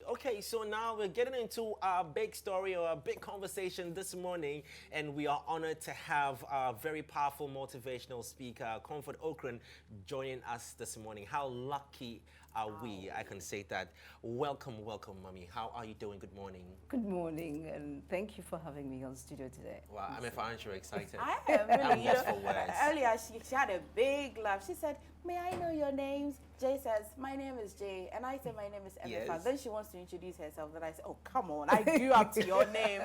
Okay, so now we're getting into our big story or a big conversation this morning, and we are honored to have a very powerful motivational speaker, Comfort Ocran, joining us this morning. How lucky are we? I can say that. Welcome, welcome, Mommy. How are you doing? Good morning. Good morning, and thank you for having me on studio today. Wow, I'm aren't you excited? I am really, lost for words. Earlier she had a big laugh. She said, "May I know your names?" Jay says, "My name is Jay," and I said, "My name is Emefa." Yes. Then she wants to introduce herself. Then I said, "Oh, come on, I grew up to your name."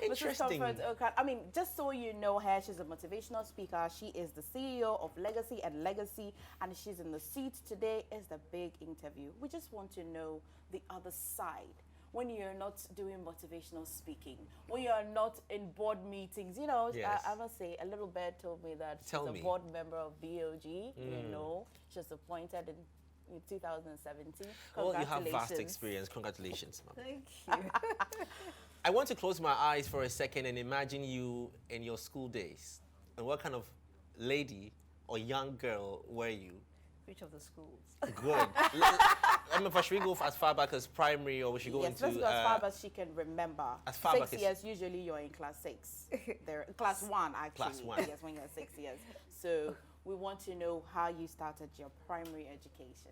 Interesting. Mrs. Comfort Ocran. I mean, just so you know her, she's a motivational speaker. She is the CEO of Legacy and Legacy, and she's in the seat today. Is the big interview. We just want to know the other side. When you're not doing motivational speaking, when you're not in board meetings, you know, Yes. I must say, a little bird told me that she's Tell a me. board member of BOG. You know, she was appointed in 2017. Well, you have vast Congratulations. experience. Congratulations, Mom. Thank you. I want to close my eyes for a second and imagine you in your school days. And what kind of lady or young girl were you? Which of the schools? Good. I mean, should we go as far back as primary, or we should go Yes, into let's go as far as she can remember. as far 6 back as- years, usually you're in class 6. They're class 1, actually. Class 1. Yes, when you're 6 years. So we want to know how you started your primary education.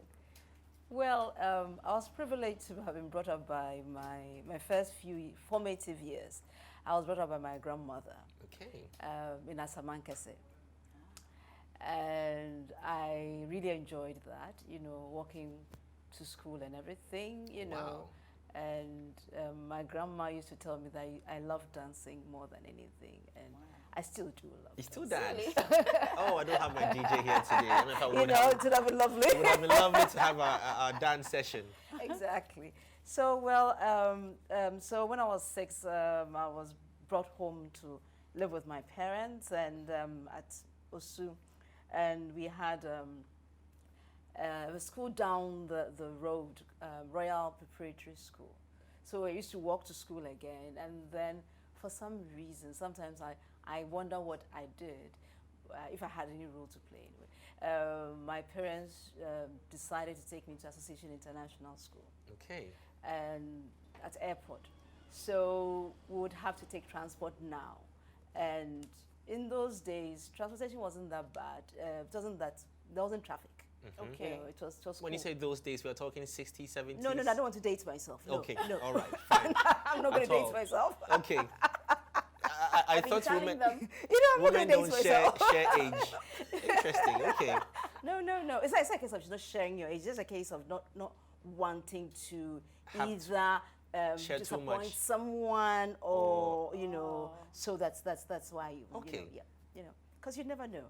Well, I was privileged to have been brought up by my first few formative years. I was brought up by my grandmother Okay. in Asamankese. And I really enjoyed that, you know, walking to school and everything, you know. Wow. And my grandma used to tell me that I love dancing more than anything, and I still do love You still dancing. dance? Oh, I don't have my DJ here today. I don't know if I You would know, have, it would have been lovely. it would have been lovely to have a dance session. Exactly. So, well, so when I was 6, I was brought home to live with my parents and at Osu, and we had a school down the road, Royal Preparatory School. So I used to walk to school again, and then for some reason, sometimes I wonder what I did, if I had any role to play in it. My parents decided to take me to Association International School, Okay. and at airport. So we would have to take transport now. And in those days, transportation wasn't that bad. There wasn't traffic. Okay. You know, it was just When you cool. say those days, we're talking 60s, 70s? No, I don't want to date myself. No, Okay, no. all right, fine. I'm not going At to all. date myself. Okay. I thought telling women, them. You know, I'm not women going to don't date share, myself. share age. Interesting, okay. No. It's not a case of not sharing your age. It's just a case of not wanting to Have- either share too disappoint much. someone or, you know, so that's why you Okay. know, yeah, you know, because you never know.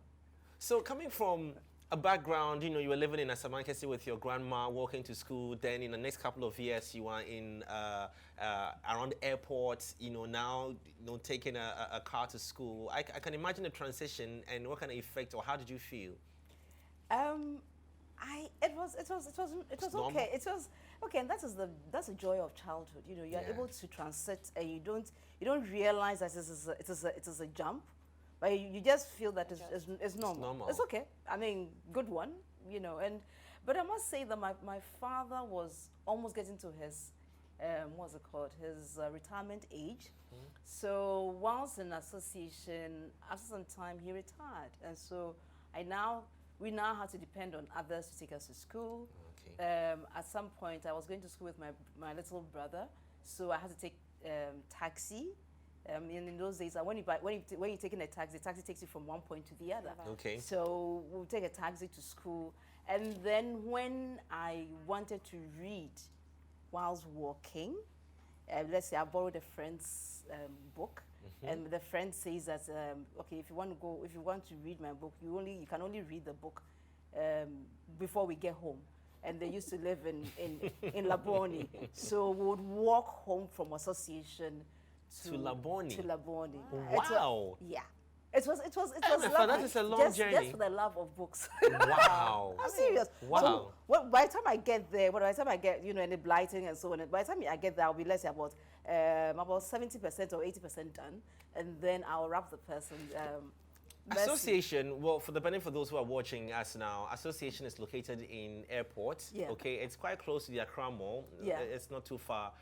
So coming from a background, you know, you were living in Asamankese with your grandma, walking to school. Then in the next couple of years, you are in around airports. You know, now taking a car to school. I can imagine the transition and what kind of effect or how did you feel? It was normal? okay. It was okay, and that's the joy of childhood. You know, you are Yeah. able to transit, and you don't realize that it is a jump, but you just feel that it's normal. normal. It's okay. I mean, good one. You know, but I must say that my father was almost getting to his what's it called, his retirement age. So whilst in association, after some time he retired, and so we now had to depend on others to take us to school. Okay. At some point, I was going to school with my little brother, so I had to take taxi. In those days, when you're taking a taxi, the taxi takes you from one point to the other. Okay. So we'll take a taxi to school, and then when I wanted to read whilst walking, let's say I borrowed a friend's book, and the friend says that okay, if you want to read my book, you can only read the book before we get home. And they used to live in Laboni, so we would walk home from association to Laboni. To Laboni. Wow. Yeah. It was Emefa, lovely. that is a long just, journey. Just for the love of books. Wow. I'm serious. Wow. So, by the time I get there, by the time I get, any blighting and so on, by the time I get there, I'll be, let's say, about 70% or 80% done, and then I'll wrap the person Mercy. Association, well, for the benefit of those who are watching us now, Association is located in Airport. Yeah. Okay, it's quite close to the Ocran Mall. Yeah. It's not too far.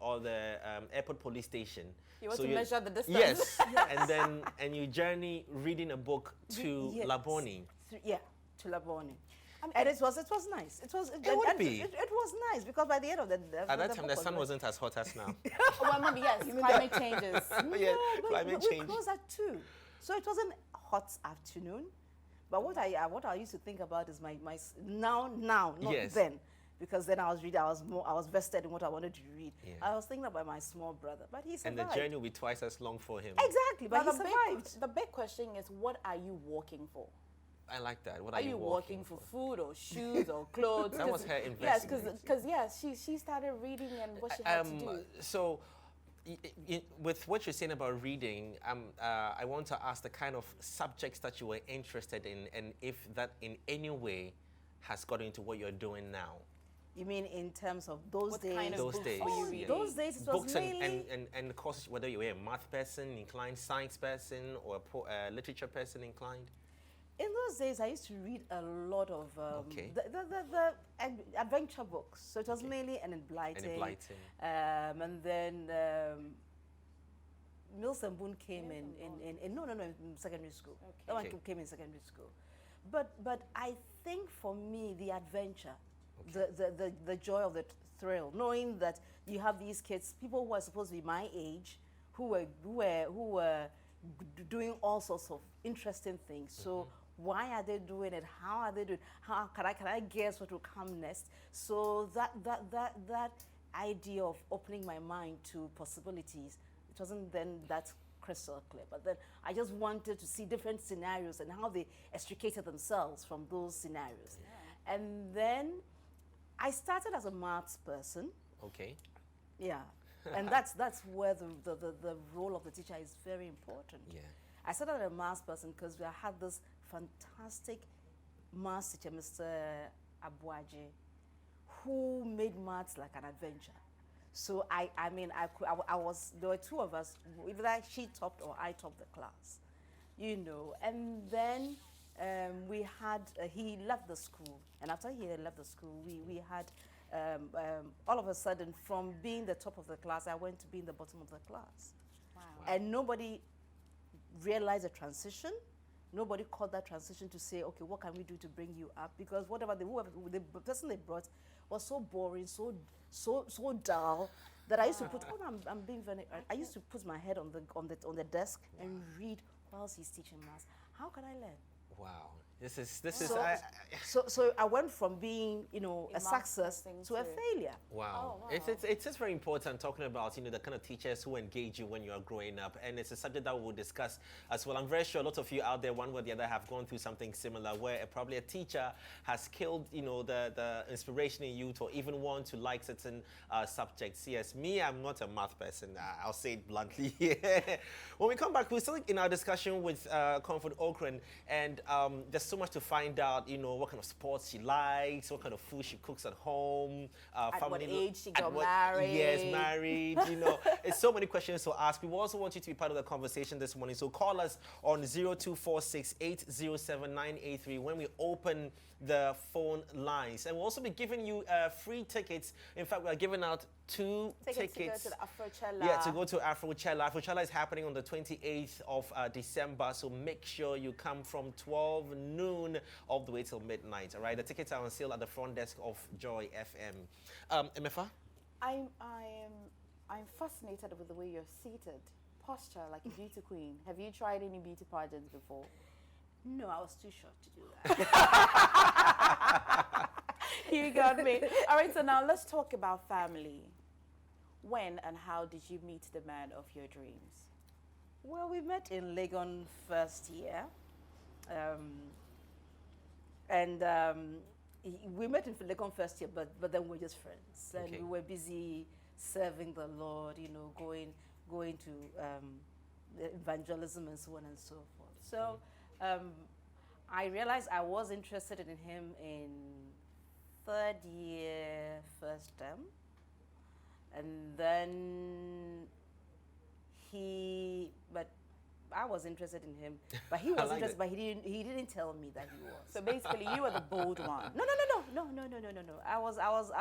Or the Airport Police Station. You want to measure the distance? Yes. And you journey reading a book to Yes. Laboni. Yeah, to Laboni. And it was nice. It was. It would be. It was nice because by the end of the At that time, the book sun was wasn't as hot as now. Well, maybe yes. Climate changes. Yeah, but climate we change. closed at 2, so it wasn't hot afternoon. But what I used to think about is my now not Yes. then, because then I was reading. I was vested in what I wanted to read. Yeah. I was thinking about my small brother, but he And survived. the journey will be twice as long for him. Exactly, but Now, he the survived. the big question is, what are you working for? I like that. What Are you working for food or shoes or clothes? That was her Yes, investment. because she started reading and what she had to do. So, with what you're saying about reading, I want to ask the kind of subjects that you were interested in, and if that in any way has got into what you're doing now. You mean in terms of those What days? kind of Those books days, were you Oh, reading? those days it was Books mainly and courses, whether you were a math person inclined, science person, or a literature person inclined. in those days. I used to read a lot of Okay. the adventure books. So it was mainly an enlightening. Enlightening. And then Mills and Boone came in secondary school. Okay. That one Okay. came in secondary school. But I think for me the adventure, the joy of the thrill, knowing that you have these kids, people who are supposed to be my age, who were doing all sorts of interesting things. So why are they doing it? How are they doing? How can I guess what will come next? So that idea of opening my mind to possibilities, it wasn't then that crystal clear, but then I just wanted to see different scenarios and how they extricated themselves from those scenarios. Yeah. And then I started as a maths person. Okay. Yeah. And that's where the role of the teacher is very important. Yeah. I started as a maths person because we had this fantastic maths teacher, Mr. Abuaje, who made maths like an adventure. So I was, there were two of us, either she topped or I topped the class, you know. And then we had, he left the school. And after he had left the school, we had, all of a sudden, from being the top of the class, I went to being the bottom of the class. Wow. And nobody realized the transition. Nobody caught that transition to say, okay, what can we do to bring you up? Because whatever the person they brought was so boring, so dull, that I used to put. I'm being very. I used to put my head on the desk and read whilst he's teaching maths. How can I learn? Wow. This is. So I went from being, you know, a A maths success person to a to- failure. Wow. Oh, wow. It's just very important talking about, you know, the kind of teachers who engage you when you are growing up. And it's a subject that we'll discuss as well. I'm very sure a lot of you out there, one way or the other, have gone through something similar where probably a teacher has killed, you know, the inspiration in you to even want to like certain subjects. Yes, me, I'm not a math person. I'll say it bluntly. When we come back, we're still in our discussion with Comfort Ocran, and there's so much to find out, you know, what kind of sports she likes, what kind of food she cooks at home, At what family age she at got what- married. Yes, married, you know. It's so many questions to ask. We also want you to be part of the conversation this morning. So call us on 0246807983 when we open the phone lines. And we'll also be giving you free tickets. In fact, we're giving out two Tickets tickets. to go to the Afrochella. Yeah, to go to Afrochella. Afrochella is happening on the 28th of December, so make sure you come from 12 noon all the way till midnight, all right? The tickets are on sale at the front desk of Joy FM. Emefa? I'm fascinated with the way you're seated. Posture like a beauty queen. Have you tried any beauty pageants before? No, I was too short to do that. You got me. All right, so now let's talk about family. When and how did you meet the man of your dreams? Well, we met in Legon first year. We met in Legon first year, but then we were just friends. And Okay. we were busy serving the Lord, you know, going to evangelism and so on and so forth. So I realized I was interested in him in third year, first term. And then I was interested in him, but he was interested, but he didn't tell me that he was. So basically, you were the bold one. No.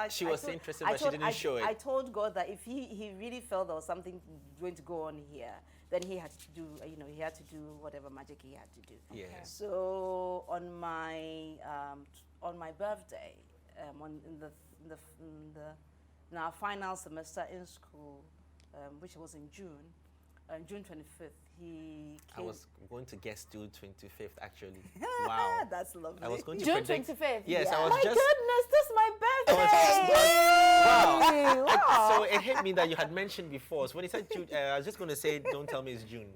She was interested, but she didn't show it. I told God that if he really felt there was something going to go on here, then he had to do, he had to do whatever magic he had to do. Yeah. So on my birthday, in our final semester in school, which was in June, June 25th, he came. I was going to guess June 25th, actually. Wow. That's lovely. I was going to June predict. 25th. Yes, Yeah. I was My just. goodness, this is my birthday. Wow. So it hit me that you had mentioned before. So when he said June, I was just going to say, don't tell me it's June.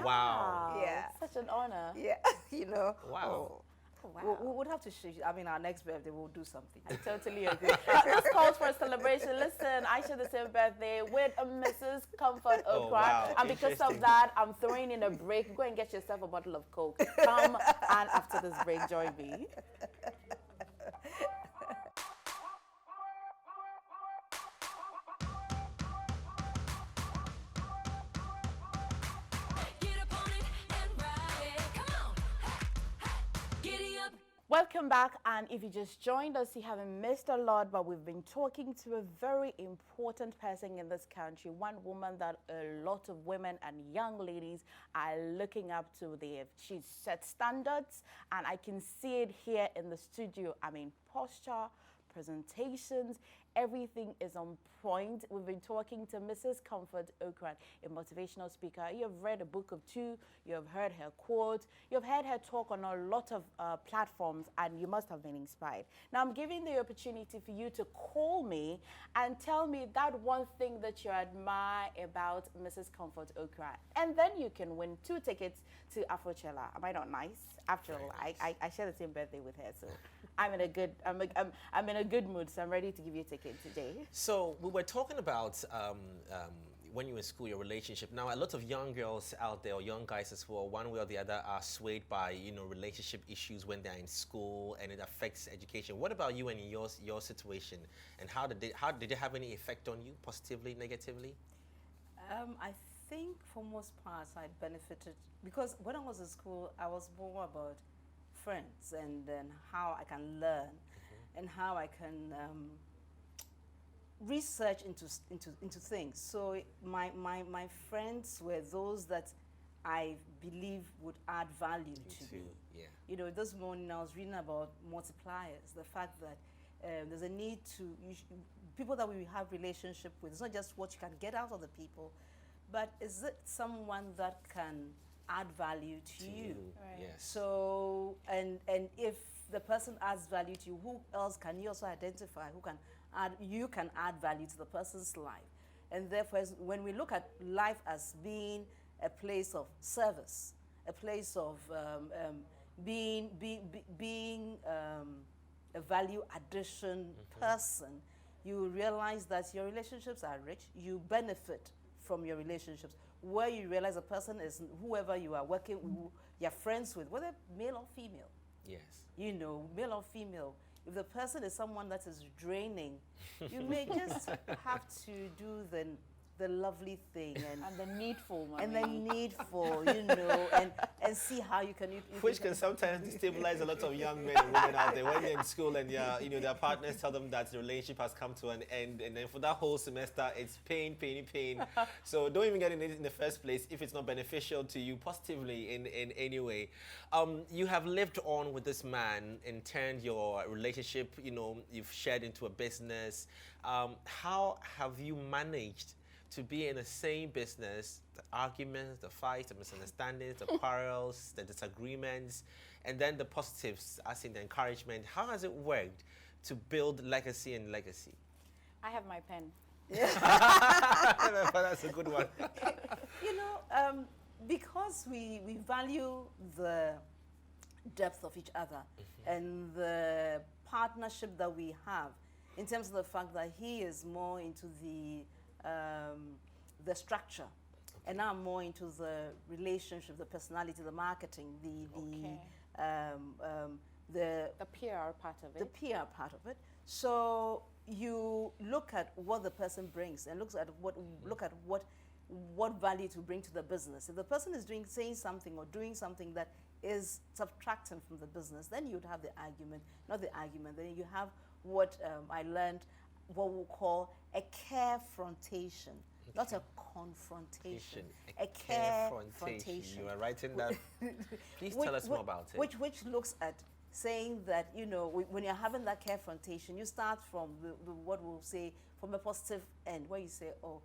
Wow. Yeah. Such an honor. Yeah, Wow. We would have to show you. I mean, our next birthday, we'll do something. I totally agree. This calls for a celebration. Listen, I share the same birthday with Mrs. Comfort Oh, Ocran. wow. And because of Interesting. that, I'm throwing in a break. Go and get yourself a bottle of Coke. Come and after this break, join me. Welcome back, and if you just joined us, you haven't missed a lot, but we've been talking to a very important person in this country, one woman that a lot of women and young ladies are looking up to. She's set standards, and I can see it here in the studio. I mean, posture, presentations, everything is on point. We've been talking to Mrs. Comfort Ocran, a motivational speaker. You have read a book of two, you have heard her quotes, you've heard her talk on a lot of platforms, and you must have been inspired. Now I'm giving the opportunity for you to call me and tell me that one thing that you admire about Mrs. Comfort Ocran. And then you can win 2 tickets to Afrochella. Am I not nice? After all, I share the same birthday with her, so I'm in a good mood, so I'm ready to give you a ticket today. So we were talking about when you were in school, your relationship. Now, a lot of young girls out there, or young guys as well, one way or the other, are swayed by relationship issues when they're in school, and it affects education. What about you and your situation, and how did it have any effect on you, positively, negatively? I think for most parts I benefited because when I was in school, I was more about friends and then how I can learn and how I can research into things. So my friends were those that I believe would add value to me. Yeah. This morning I was reading about multipliers, the fact that there's a need to, people that we have relationship with, it's not just what you can get out of the people, but is it someone that can add value to you? Right. Yes. So, and if the person adds value to you, who else can you also identify who can add, you can add value to the person's life? And therefore, when we look at life as being a place of service, a place of being a value addition person, you realize that your relationships are rich, you benefit from your relationships, where you realize a person is whoever you are working, who you're friends with, whether male or female. Yes. Male or female. If the person is someone that is draining, you may just have to do the lovely thing And the needful one. and the needful, and see how you can. Which can sometimes destabilize a lot of young men and women out there when they're in school and their partners tell them that the relationship has come to an end, and then for that whole semester it's pain. So don't even get in it in the first place if it's not beneficial to you positively in any way. You have lived on with this man and turned your relationship, you've shared into a business. How have you managed to be in the same business, the arguments, the fights, the misunderstandings, the quarrels, the disagreements, and then the positives, as in the encouragement? How has it worked to build legacy and legacy? I have my pen. That's a good one. Because we value the depth of each other and the partnership that we have, in terms of the fact that he is more into the structure, and I'm more into the relationship, the personality, the marketing, the PR part of it. the PR part of it. So you look at what the person brings and look at what what value to bring to the business. If the person is saying something or doing something that is subtracting from the business, then you'd have the argument, not the argument, then you have what I learned, what we'll call a carefrontation, not a confrontation. A carefrontation. You are writing that. Please tell us more about it. Which looks at saying that, you know, when you're having that carefrontation, you start from what we'll say, from a positive end, where you say, oh,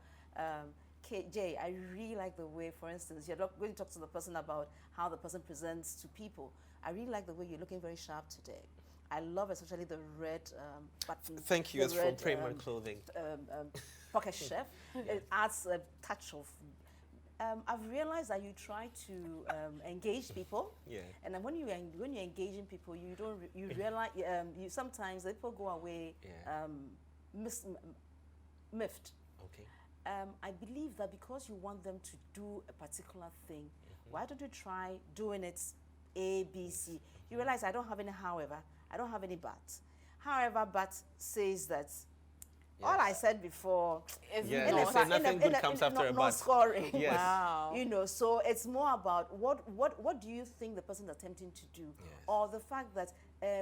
Jay, I really like the way, for instance, you're going to talk to the person about how the person presents to people. I really like the way you're looking very sharp today. I love especially the red button. Thank you, it's from Premium Clothing. Pocket chef. It adds a touch of. I've realized that you try to engage people. Yeah. And then when you're engaging people, you realize you sometimes people go away miffed. Okay. I believe that because you want them to do a particular thing, why don't you try doing it A, B, C? You realize I don't have any however, I don't have any but. However, but says that all I said before is nothing good comes after a but. Not scoring. Yes. Wow. You know, so it's more about what do you think the person is attempting to do, or the fact that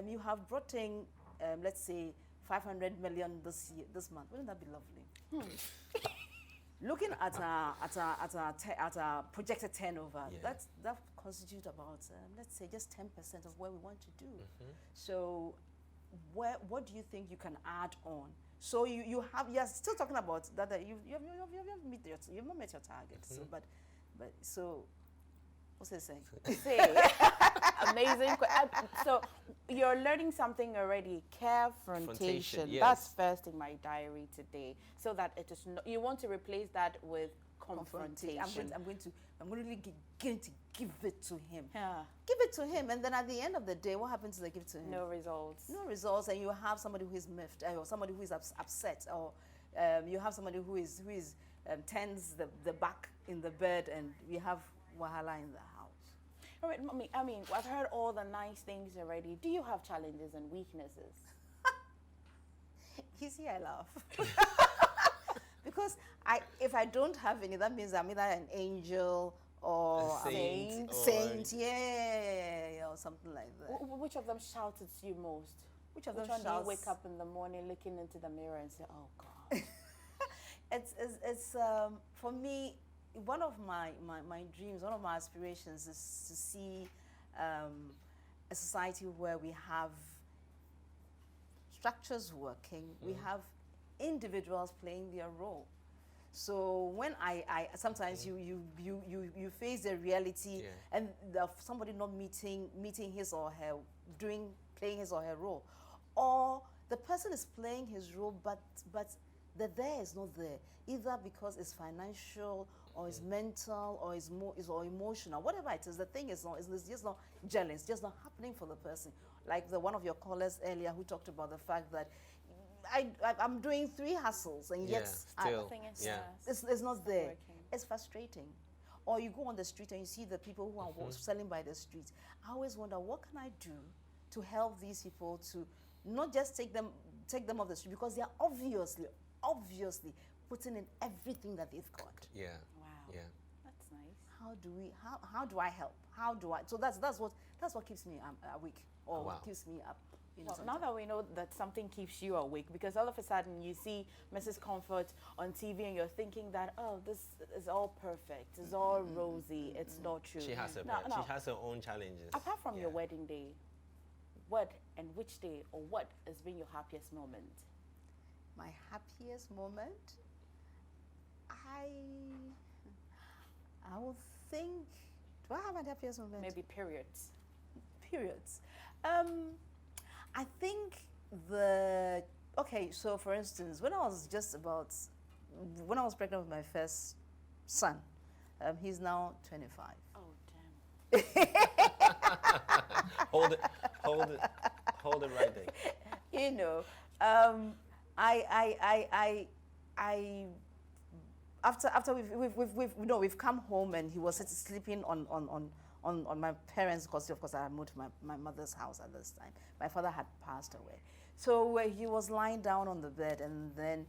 you have brought in, let's say, 500 million this month. Wouldn't that be lovely? Looking at our projected turnover, that constitutes about let's say just 10% of where we want to do. So, what do you think you can add on? So you're still talking about that you've not met your targets. So so what's it saying? Amazing. So you're learning something already. Carefrontation. Yes. That's first in my diary today. So that it is you want to replace that with confrontation. I'm going to give it to him. Yeah. Give it to him, and then at the end of the day, what happens to the give to him? No results. No results, and you have somebody who is miffed, or somebody who is upset, or you have somebody who is turns the back in the bed, and we have wahala in the house. All right, Mommy, I mean, I've heard all the nice things already. Do you have challenges and weaknesses? You see, I laugh. Because if I don't have any, that means I'm either an angel or a saint, or something like that. Which of them shouted to you most? Which of them shouts? Do you wake up in the morning looking into the mirror and say, oh, God? It's for me, one of my dreams, one of my aspirations is to see a society where we have structures working, we have individuals playing their role. So when I sometimes you face the reality and somebody not meeting his or her, playing his or her role, or the person is playing his role but the there is not there, either because it's financial or it's mental or it's emotional, whatever it is. The thing is it's just not gelling, it's just not happening for the person. Like one of your callers earlier who talked about the fact that I'm doing 3 hustles and yet it's not there. It's frustrating. Or you go on the street and you see the people who are selling by the street. I always wonder, what can I do to help these people to not just take them off the street, because they are obviously putting in everything that they've got. Yeah. Wow. Yeah. That's nice. How do I help? So that's what keeps me awake, or keeps me up. Well, now that we know that something keeps you awake, because all of a sudden you see Mrs. Comfort on TV and you're thinking that, oh, this is all perfect, it's all rosy. It's not true. She has her own challenges. Apart from your wedding day, what and which day or what has been your happiest moment? My happiest moment? I would think, do I have a happiest moment? Maybe periods. I think so for instance, when I was pregnant with my first son, he's now 25. Oh, damn. Hold it right there. You know, after we've come home and he was sleeping on my parents, because of course I moved to my mother's house at this time. My father had passed away. So he was lying down on the bed, and then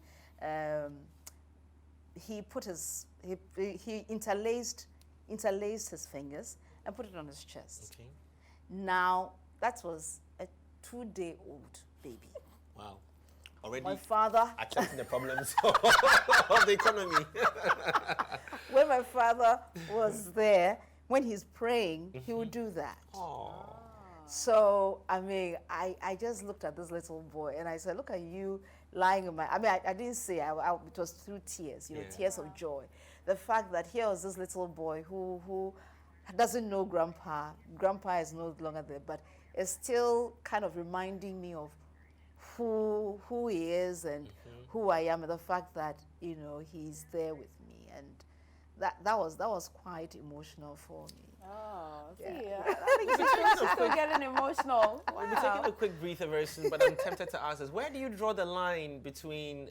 he put he interlaced his fingers and put it on his chest. Okay. Now, that was a 2-day-old baby. Wow. Already My father, accepting the problems of the economy. when my father was there, when he's praying, he would do that. Oh. So, I mean, I just looked at this little boy and I said, look at you lying in my, I didn't say, it was through tears, you know, Yeah. tears of joy. The fact that here was this little boy who doesn't know grandpa. Grandpa is no longer there, but it's still kind of reminding me of who he is and who I am, and the fact that, you know, he's there with me. And that was quite emotional for me. Oh, see, Yeah. I think she's still getting emotional. We'll be taking a quick breather very soon, but I'm tempted to ask us, where do you draw the line between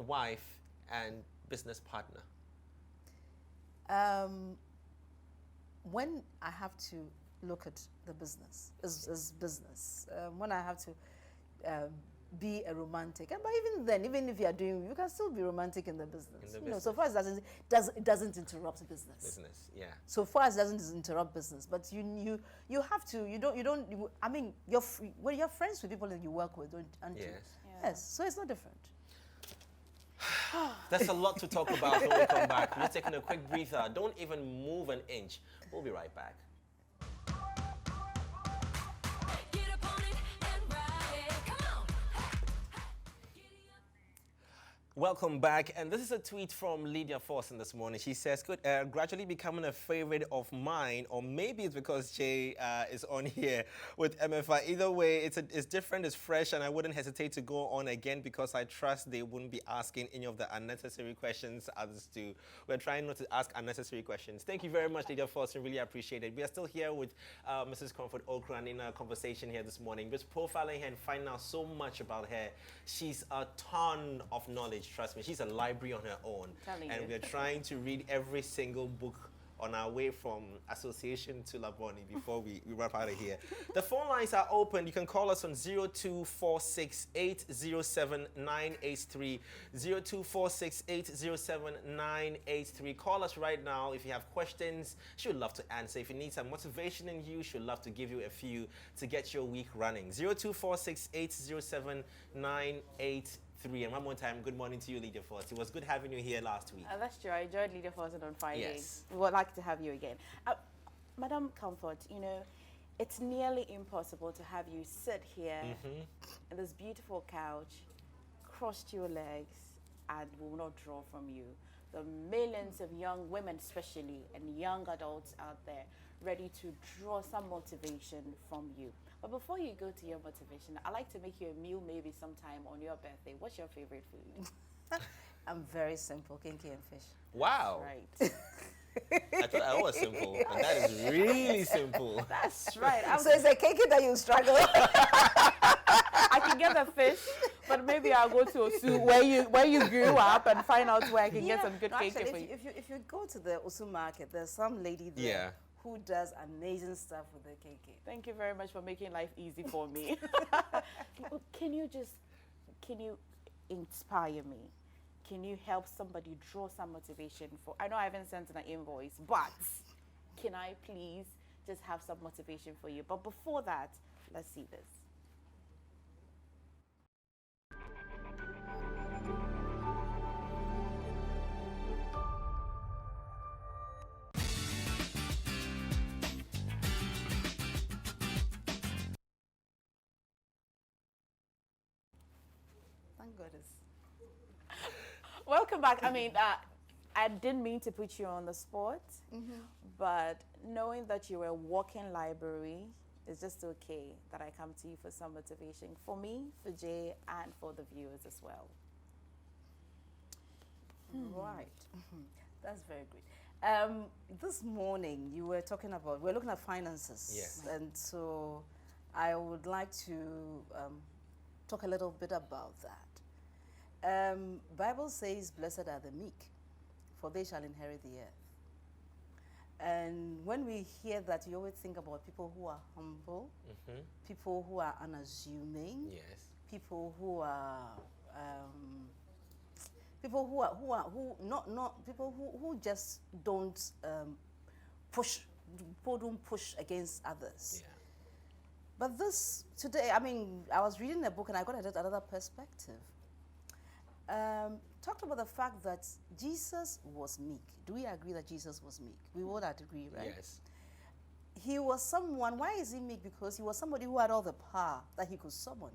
wife and business partner? When I have to look at the business, as business, when I have to be a romantic, but even then, even if you are doing, you can still be romantic in the business. In the You know, so far as it doesn't interrupt business. Business, yeah. So far as it doesn't interrupt business, but you have to, I mean, when you're friends with people that you work with, aren't you? Yes. Yeah. Yes, so it's not different. There's a lot to talk about when we come back. We're taking a quick breather. Don't even move an inch. We'll be right back. Get up on it and ride it. Come on. Welcome back, and this is a tweet from Lydia Forson this morning. She says, gradually becoming a favorite of mine, or maybe it's because Jay is on here with Emefa. Either way, it's different, it's fresh, and I wouldn't hesitate to go on again because I trust they wouldn't be asking any of the unnecessary questions others do. We're trying not to ask unnecessary questions. Thank you very much, Lydia Forson. Really appreciate it. We are still here with Mrs. Comfort Ocran in a conversation here this morning. Just profiling her and finding out so much about her. She's a ton of knowledge. Trust me, she's a library on her own. Telling And you. we're trying to read every single book on our way from association to Laboni before we wrap out of here. The phone lines are open. You can call us on 0246807983. 0246807983. Call us right now if you have questions. She would love to answer. If you need some motivation in you, she would love to give you a few to get your week running. 0246807983. And one more time, good morning to you, Lydia Force. It was good having you here last week. That's true. I enjoyed Leader Forsen on Friday. Yes. We would like to have you again. Madam Comfort, you know, it's nearly impossible to have you sit here in this beautiful couch, crossed your legs, and will not draw from you. The millions of young women, especially, and young adults out there ready to draw some motivation from you. But before you go to your motivation, I'd like to make you a meal maybe sometime on your birthday. What's your favorite food? I'm very simple, kinky and fish. Wow. Right. I thought that was simple, but that is really simple. That's right. So it's a cake that you struggle. I can get the fish, but maybe I'll go to Osu where you grew up and find out where I can get some good No, cake actually, for you. if you go to the Osu market, there's some lady there Yeah. who does amazing stuff with the KK. Thank you very much for making life easy for me. Can you inspire me? Can you help somebody draw some motivation for? I know I haven't sent an invoice, but can I please just have some motivation for you? But before that, let's see this. Thank goodness. Welcome back. I mean, I didn't mean to put you on the spot, but knowing that you're a walking library is just okay that I come to you for some motivation for me, for Jay, and for the viewers as well. Right. That's very good. This morning you were talking about, we're looking at finances. Yes. And so I would like to talk a little bit about that. Bible says, blessed are the meek, for they shall inherit the earth. And when we hear that, you always think about people who are humble, people who are unassuming, Yes. people who are people who not people who just don't push, people don't push against others. Yeah. But this today, I mean, I was reading a book and I got another perspective. Talked about the fact that Jesus was meek. Do we agree that Jesus was meek? We would agree, right? Yes. He was someone, why is he meek? Because he was somebody who had all the power that he could summon.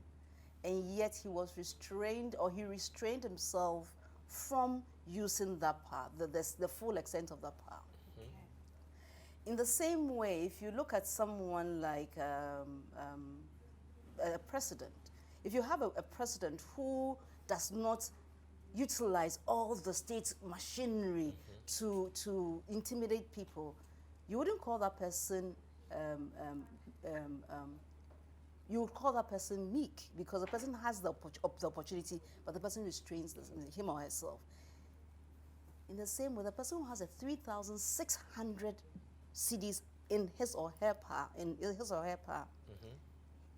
And yet he was restrained, or he restrained himself from using that power, the full extent of that power. In the same way, if you look at someone like a president, if you have a president who does not utilize all the state machinery to intimidate people, you wouldn't call that person, you would call that person meek, because the person has the opportunity, but the person restrains him or herself. In the same way, the person who has a 3,600 CDs in his or her power,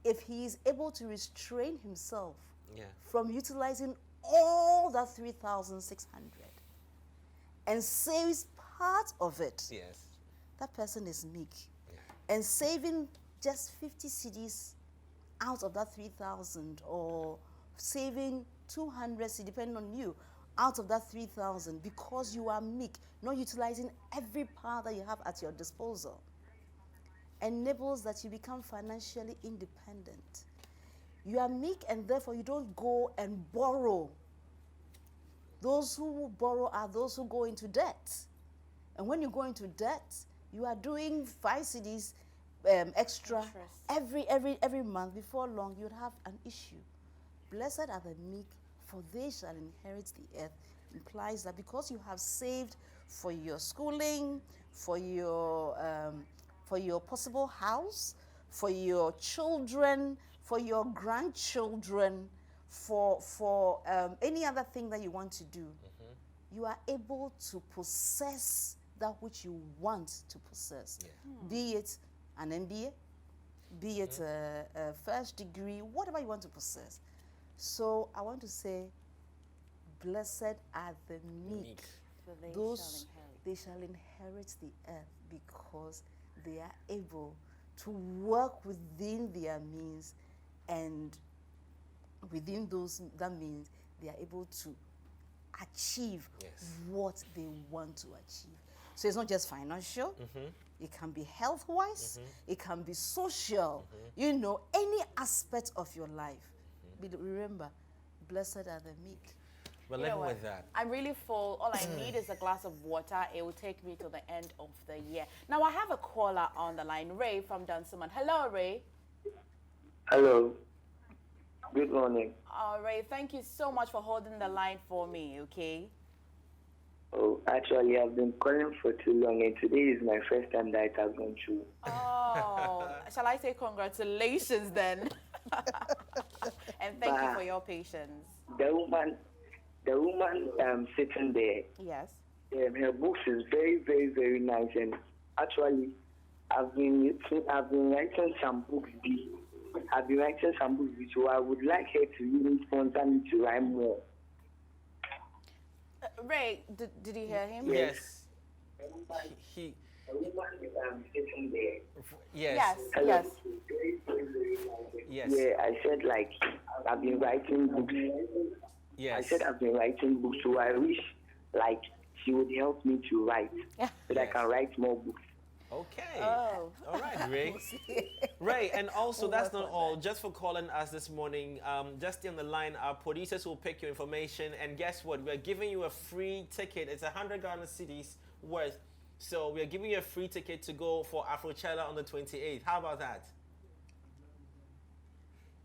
if he is able to restrain himself from utilizing all that 3,600 and saves part of it, Yes. that person is meek. Yeah. And saving just 50 CDs out of that 3,000, or saving 200 CDs, depending on you, out of that 3,000, because you are meek, not utilizing every power that you have at your disposal, enables that you become financially independent. You are meek, and therefore you don't go and borrow. Those who borrow are those who go into debt. And when you go into debt, you are doing 5 CDs extra every month. Before long, you'd have an issue. Blessed are the meek, for they shall inherit the earth, implies that because you have saved for your schooling, for your possible house, for your children, for your grandchildren, for any other thing that you want to do, you are able to possess that which you want to possess. Be it an MBA, be it a first degree, whatever you want to possess. So I want to say, blessed are the meek. For they Those, shall inherit. they shall inherit the earth, because they are able to work within their means, and within that means they are able to achieve what they want to achieve. So it's not just financial, it can be health-wise, it can be social, you know, any aspect of your life. Remember, blessed are the meek. We're You know living what? with that. I'm really full. All I need is a glass of water. It will take me to the end of the year. Now I have a caller on the line, Ray from Dunsuman. Hello, Ray. Hello. Good morning. Ray, thank you so much for holding the line for me, okay? Oh, actually, I've been calling for too long, and today is my first time that it has gone through. Oh, shall I say congratulations then? And thank you for your patience. The woman sitting there, Yes. her books is very, very, very nice, and actually, I've been writing some books. So I would like her to really sponsor me to write more. Ray, did you hear him? Yes. He The woman sitting there. yes. Hello. Yes. Yes. Yeah, I said like I've been writing books. Yes. I said I've been writing books, so I wish like she would help me to write so that I can write more books. Okay. Oh. All right, Ray. Ray, and also that's not all. Just for calling us this morning, just stay on the line. Our producers will pick your information, and guess what? We're giving you a free ticket. It's 100 Ghana cedis worth. So we're giving you a free ticket to go for Afrochella on the 28th. How about that?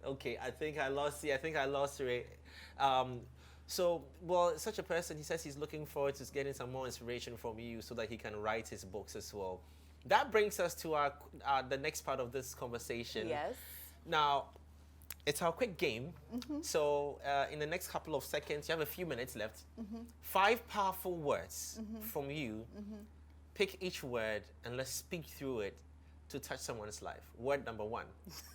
Okay, I think I lost you. I think I lost Ray. So, well, such a person, he says he's looking forward to getting some more inspiration from you so that he can write his books as well. That brings us to our the next part of this conversation. Yes. Now, it's our quick game. So, in the next couple of seconds, you have a few minutes left. 5 powerful words from you. Pick each word and let's speak through it to touch someone's life? Word number one.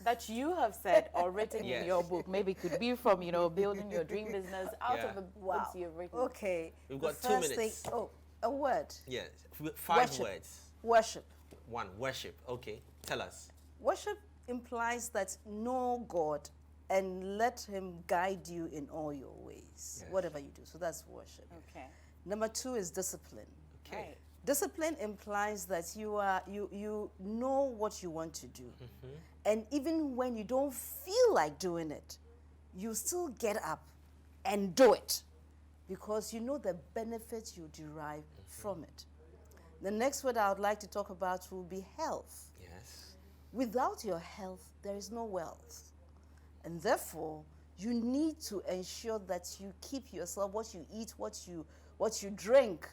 That you have said or written Yes. in your book. Maybe it could be from, building your dream business out Yeah. of the Wow. books you've written. Okay. We've the got 2 first minutes. Thing, a word. Yes. 5 Worship. words. Worship. One, worship. Okay. Tell us. Worship implies that know God and let Him guide you in all your ways, Yes. whatever you do. So that's worship. Okay. Number 2 is discipline. Okay. Right. Discipline implies that you know what you want to do, and even when you don't feel like doing it, you still get up and do it because you know the benefits you derive from it. The next word I would like to talk about will be health. Yes. Without your health, there is no wealth. And therefore, you need to ensure that you keep yourself, what you eat, what you drink,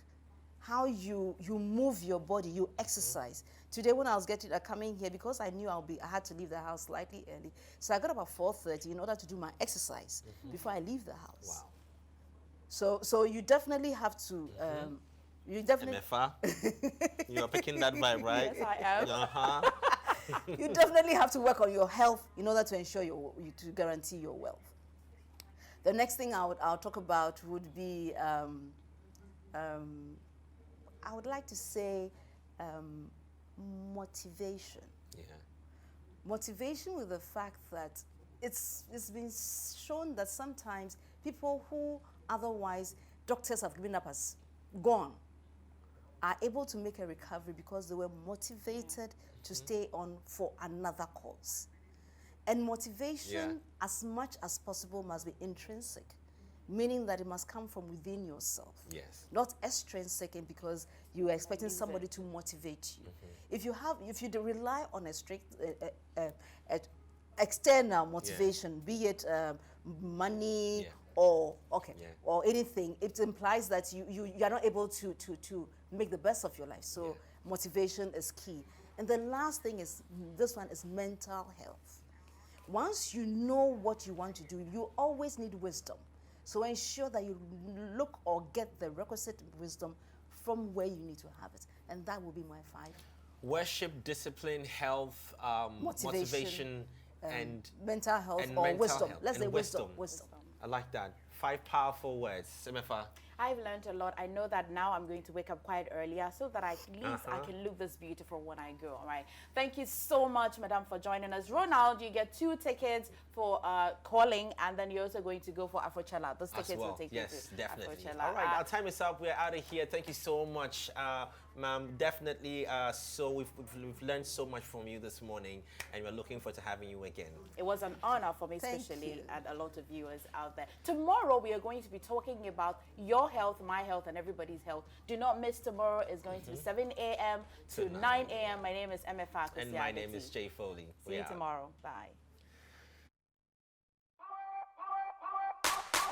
how you move your body, you exercise. Today when I was coming here, because I knew I had to leave the house slightly early, so I got up at 4:30 in order to do my exercise before I leave the house. Wow. So you definitely have to, you definitely Emefa, you are picking that vibe, right? Yes, I am. Uh-huh. you definitely have to work on your health in order to ensure to guarantee your wealth. The next thing I'll talk about would be, I would like to say motivation. Yeah. Motivation with the fact that it's been shown that sometimes people who otherwise doctors have given up as gone are able to make a recovery because they were motivated to stay on for another cause. And motivation, as much as possible, must be intrinsic, meaning that it must come from within yourself. Yes. Not extrinsic because you are expecting somebody to motivate you. If you rely on a strict external motivation, be it money or or anything, it implies that you are not able to make the best of your life. So motivation is key. And the last thing is, this one is mental health. Once you know what you want to do, you always need wisdom. So ensure that you look or get the requisite wisdom from where you need to have it. And that will be my 5. Worship, discipline, health, motivation, and mental health and or mental wisdom. health Let's and say wisdom. I like that. 5 powerful words. Emefa. I've learned a lot. I know that now I'm going to wake up quite earlier so that at least I can look this beautiful when I go. All right. Thank you so much, Madam, for joining us. Ronald, you get 2 tickets for calling, and then you're also going to go for Afrochella. Those tickets will take you Yes, to definitely. Afrochella. All right, our time is up. We're out of here. Thank you so much, ma'am. Definitely. So we've learned so much from you this morning, and we're looking forward to having you again. It was an honor for me, Thank especially, you. and a lot of viewers out there. Tomorrow, we are going to be talking about your health, my health, and everybody's health. Do not miss tomorrow. It's going to be 7 a.m. to 9 a.m. My name is Emefa. And my name is Jay Foley. See you tomorrow. Bye.